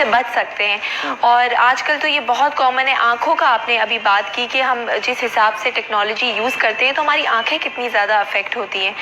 उससे बच सकते हैं। और आजकल तो ये बहुत कॉमन है। आँखों का आपने अभी बात की कि हम जिस हिसाब से टेक्नोलॉजी यूज़ करते हैं तो हमारी आँखें कितनी ज़्यादा अफेक्ट होती हैं।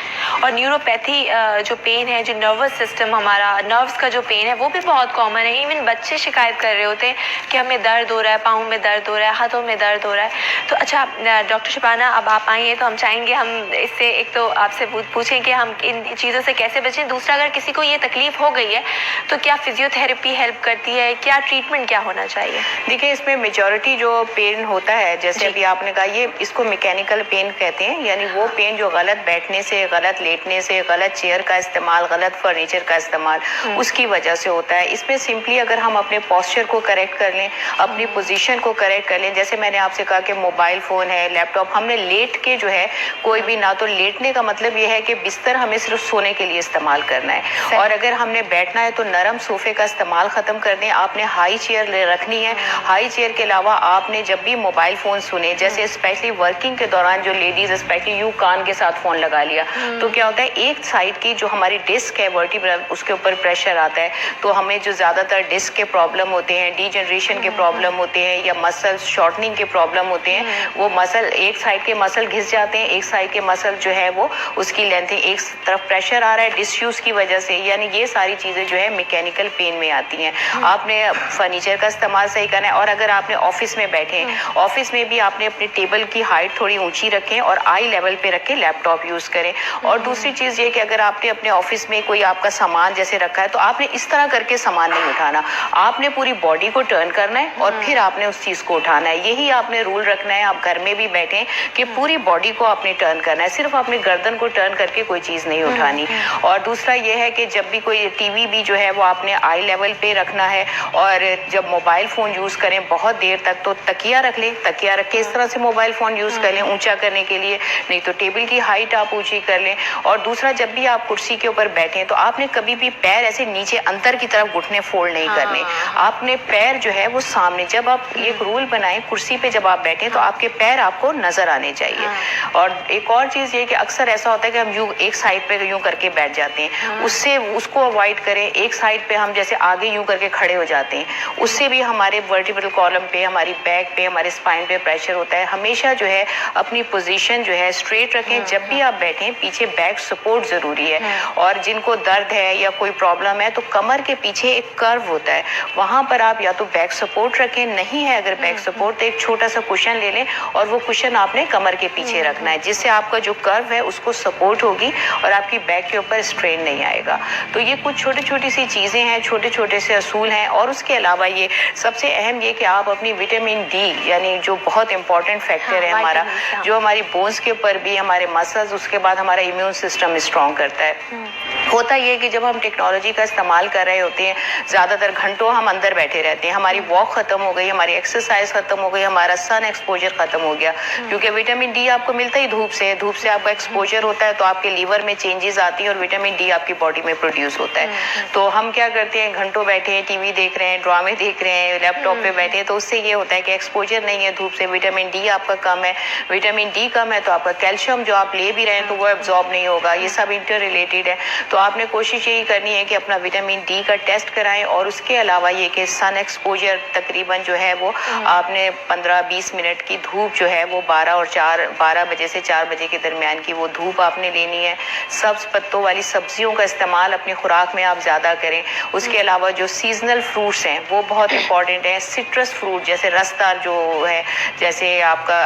और न्यूरोपैथी जो पेन है, जो नर्वस सिस्टम हमारा नर्व्स का जो पेन है वो भी बहुत कॉमन है। इवन बच्चे शिकायत कर रहे होते हैं कि हमें दर्द हो रहा है, पाँव में दर्द हो रहा है, हाथों में दर्द हो रहा है। तो अच्छा डॉक्टर शबाना, अब आप आई हैं तो हम चाहेंगे हम इससे एक तो आपसे पूछें कि हम इन चीज़ों से कैसे बचें। दूसरा, अगर किसी को ये तकलीफ हो गई है तो क्या फिजियोथेरेपी हेल्प करती है, क्या ट्रीटमेंट क्या होना चाहिए? देखिए, इसमें मेजॉरिटी जो पेन होता है, जैसे अभी आपने कहा, ये इसको मैकेनिकल पेन कहते हैं, यानी वो पेन जो गलत बैठने से, गलत लेटने से, गलत चेयर का इस्तेमाल, गलत फर्नीचर का इस्तेमाल, उसकी वजह से होता है। इसमें सिंपली अगर हम अपने पोस्चर को करेक्ट कर लें, अपनी पोजीशन को करेक्ट कर लें, जैसे मैंने आपसे कहा कि मोबाइल फ़ोन है, लैपटॉप, हमने लेट के जो है कोई भी ना, तो लेटने का मतलब ये है कि बिस्तर हमें सिर्फ सोने के लिए इस्तेमाल करना है, और अगर हमने बैठना है तो नरम सोफे का इस्तेमाल ख़त्म कर दें। आपने हाई चेयर ले रखनी है। हाई चेयर के अलावा आपने जब भी मोबाइल फ़ोन सुने, जैसे स्पेशली वर्किंग के दौरान जो लेडीज़ स्पेशली यूँ कान के साथ फ़ोन लगा लिया, तो क्या होता है, एक साइड की जो हमारी डिस्क है वर्टिब्रल, उसके ऊपर प्रेशर आता है, तो हमें जो ज़्यादातर डिस्क के प्रॉब्लम होते हैं, डीजनरेशन के प्रॉब्लम होते हैं, या मसल शॉर्टनिंग के प्रॉब्लम होते हैं, वो मसल एक साइड के मसल घिस जाते हैं, एक साइड के मसल जो है वो उसकी लेंथ है, एक तरफ प्रेशर आ रहा है डिसयूज़ की वजह से, यानी ये सारी चीज़ें जो है मैकेनिकल पेन में आती हैं। आपने फर्नीचर का इस्तेमाल सही करना है। और अगर आपने ऑफिस में बैठे हैं, ऑफिस में भी आपने अपने टेबल की हाइट थोड़ी ऊंची रखें और आई लेवल पे रख के लैपटॉप यूज़ करें। और दूसरी चीज़ ये कि अगर आपने अपने ऑफिस में कोई आपका सामान जैसे रखा है, तो आपने इस तरह करके सामान नहीं उठाना, आपने पूरी बॉडी को टर्न करना है और फिर आपने उस चीज़ को उठाना है। यही आपने रूल रखना है। आप घर में भी बैठें कि पूरी बॉडी को आपने टर्न करना है, सिर्फ अपने गर्दन को टर्न करके कोई चीज़ नहीं उठानी। और दूसरा ये है कि जब भी कोई टीवी भी जो है वो आपने आई लेवल पे रखना है, और जब मोबाइल फ़ोन यूज़ करें बहुत देर तक तो तकिया रख लें, तकिया रख के इस तरह से मोबाइल फ़ोन यूज़ कर लें ऊंचा करने के लिए, नहीं तो टेबल की हाइट आप ऊंची कर लें। और दूसरा, जब भी आप कुर्सी के ऊपर बैठें तो आपने कभी भी पैर ऐसे नीचे अंदर की तरफ घुटने फोल्ड नहीं करने, आपने पैर जो है वो सामने, जब आप एक रूल बनाएं कुर्सी पे जब आप बैठें तो आपके पैर आपको नज़र आने चाहिए। और एक और चीज़ ये कि अक्सर ऐसा होता है कि हम यूँ एक साइड पे यूँ करके बैठ जाते हैं, उससे उसको अवॉइड करें। एक साइड पे हम जैसे आगे यूँ करके खड़े हो जाते हैं, उससे भी हमारे वर्टिब्रल कॉलम पे, हमारी बैक पे, हमारे स्पाइन पे प्रेशर होता है। हमेशा जो है अपनी पोजीशन जो है स्ट्रेट रखें। जब भी आप बैठें पीछे बैक सपोर्ट ज़रूरी है। और जिनको दर्द है या कोई प्रॉब्लम है तो कमर के पीछे एक कर्व होता है, वहाँ पर आप या तो बैक सपोर्ट रखें, नहीं है अगर बैक सपोर्ट तो एक छोटा सा कुशन ले लें और वो कुशन आपने कमर के पीछे रखना है, जिससे आपका जो कर्व है उसको सपोर्ट होगी और आपकी बैक के ऊपर स्ट्रेन नहीं आएगा। तो ये कुछ छोटी छोटी सी चीज़ें हैं, छोटे छोटे से असूल हैं। और उसके अलावा ये सबसे अहम ये कि आप अपनी विटामिन डी, यानी जो बहुत इंपॉर्टेंट फैक्टर है हमारा, जो हमारी बोन्स के ऊपर भी, हमारे मसल्स, उसके बाद हमारा इम्यून सिस्टम स्ट्रॉन्ग करता है। होता ये कि जब हम टेक्नोलॉजी का इस्तेमाल कर रहे होते हैं, ज़्यादातर घंटों हम अंदर बैठे रहते हैं, हमारी वॉक ख़त्म हो गई, हमारी एक्सरसाइज ख़त्म हो गई, हमारा सन एक्सपोजर ख़त्म हो गया, क्योंकि विटामिन डी आपको मिलता ही धूप से आपका एक्सपोजर होता है, तो आपके लीवर में चेंजेस आती हैं और विटामिन डी आपकी बॉडी में प्रोड्यूस होता है। तो हम क्या करते हैं, घंटों बैठे हैं, टीवी देख रहे हैं, ड्रामे देख रहे हैं, लैपटॉप पे बैठे हैं, तो उससे ये होता है कि एक्सपोजर नहीं है धूप से, विटामिन डी आपका कम है। विटामिन डी कम है तो आपका कैल्शियम जो आप ले भी रहे हैं तो वो एब्जॉर्ब नहीं होगा। ये सब इंटर रिलेटेड है। तो आपने कोशिश यही करनी है कि अपना विटामिन डी का टेस्ट कराएं। और उसके अलावा ये कि सन एक्सपोजर तकरीबन जो है वो आपने 15-20 मिनट की धूप जो है वो 12 बजे से 4 बजे के दरमियान की वो धूप आपने लेनी है। सब्ज पत्तों वाली सब्जियों का इस्तेमाल अपनी खुराक में आप ज़्यादा करें। उसके अलावा जो सीजनल फ्रूट्स हैं वो बहुत इंपॉर्टेंट है। सिट्रस फ्रूट जैसे रसदार जो है, जैसे आपका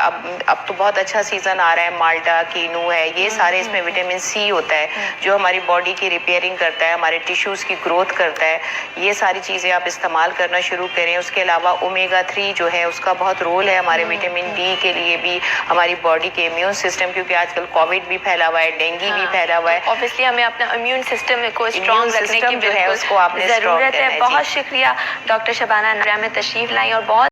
अब तो बहुत अच्छा सीज़न आ रहा है, माल्टा, कीनू है, ये सारे इसमें विटामिन सी होता है जो हमारी बॉडी की रिपेयरिंग करता है, हमारे टिश्यूज़ की ग्रोथ करता है। ये सारी चीज़ें आप इस्तेमाल करना शुरू करें। उसके अलावा ओमेगा 3 जो है उसका बहुत रोल है हमारे विटामिन डी के लिए भी, हमारी बॉडी के इम्यून सिस्टम, क्योंकि आजकल कोविड भी फैला हुआ है, डेंगू भी फैला हुआ है, ऑब्वियसली हमें अपना इम्यून सिस्टम को स्ट्रॉन्ग रखने की जो है उसको आपने ज़रूरत है। बहुत शुक्रिया डॉक्टर शबाना में तशरीफ लाई और बहुत